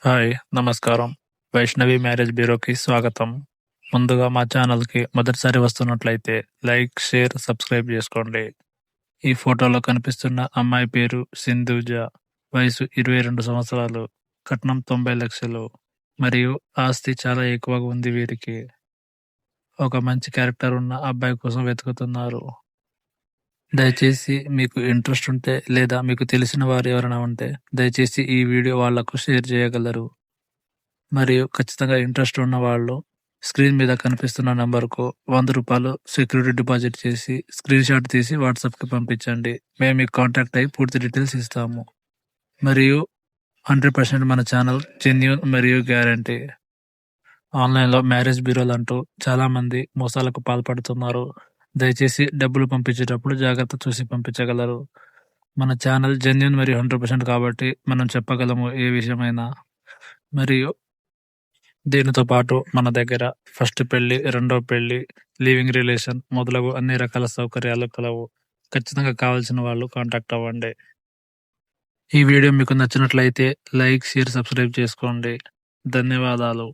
Hi! నమస్కారం. Vaishnavi marriage బ్యూరోకి స్వాగతం. ముందుగా మా ఛానల్‌కి మొదటిసారి వస్తున్నట్లయితే లైక్, షేర్, సబ్స్క్రైబ్ జేసుకోండి. ఈ ఫోటోలో కనిపిస్తున్న అమ్మాయి పేరు సింధూజ. వయసు 22 సంవత్సరాలు. కట్నం 90,00,000 మరియు ఆస్తి చాలా ఎక్కువగా ఉంది వీరికి. ఒక మంచి క్యారెక్టర్ ఉన్న అబ్బాయి కోసం వెతుకుతున్నారు. దయచేసి మీకు ఇంట్రెస్ట్ ఉంటే లేదా మీకు తెలిసిన వారు ఎవరైనా ఉంటే దయచేసి ఈ వీడియో వాళ్లకు షేర్ చేయగలరు. మరియు ఖచ్చితంగా ఇంట్రెస్ట్ ఉన్న వాళ్ళు స్క్రీన్ మీద కనిపిస్తున్న నంబర్కు ₹100 సెక్యూరిటీ డిపాజిట్ చేసి స్క్రీన్ షాట్ తీసి వాట్సాప్కి పంపించండి. మేము మీకు కాంటాక్ట్ అయ్యి పూర్తి డీటెయిల్స్ ఇస్తాము. మరియు 100% మన ఛానల్ జెన్యూన్ మరియు గ్యారంటీ. ఆన్లైన్లో మ్యారేజ్ బ్యూరోలు అంటూ చాలామంది మోసాలకు పాల్పడుతున్నారు. దయచేసి డబ్బులు పంపించేటప్పుడు జాగ్రత్త చూసి పంపించగలరు. మన ఛానల్ జెన్యూన్ మరియు 100% కాబట్టి మనం చెప్పగలము ఏ విషయమైనా. మరియు దీనితో పాటు మన దగ్గర ఫస్ట్ పెళ్లి, రెండో పెళ్లి, లివింగ్ రిలేషన్ మొదలగు అన్ని రకాల సౌకర్యాలు కలవు. ఖచ్చితంగా కావాల్సిన వాళ్ళు కాంటాక్ట్ అవ్వండి. ఈ వీడియో మీకు నచ్చినట్లయితే లైక్, షేర్, సబ్స్క్రైబ్ చేసుకోండి. ధన్యవాదాలు.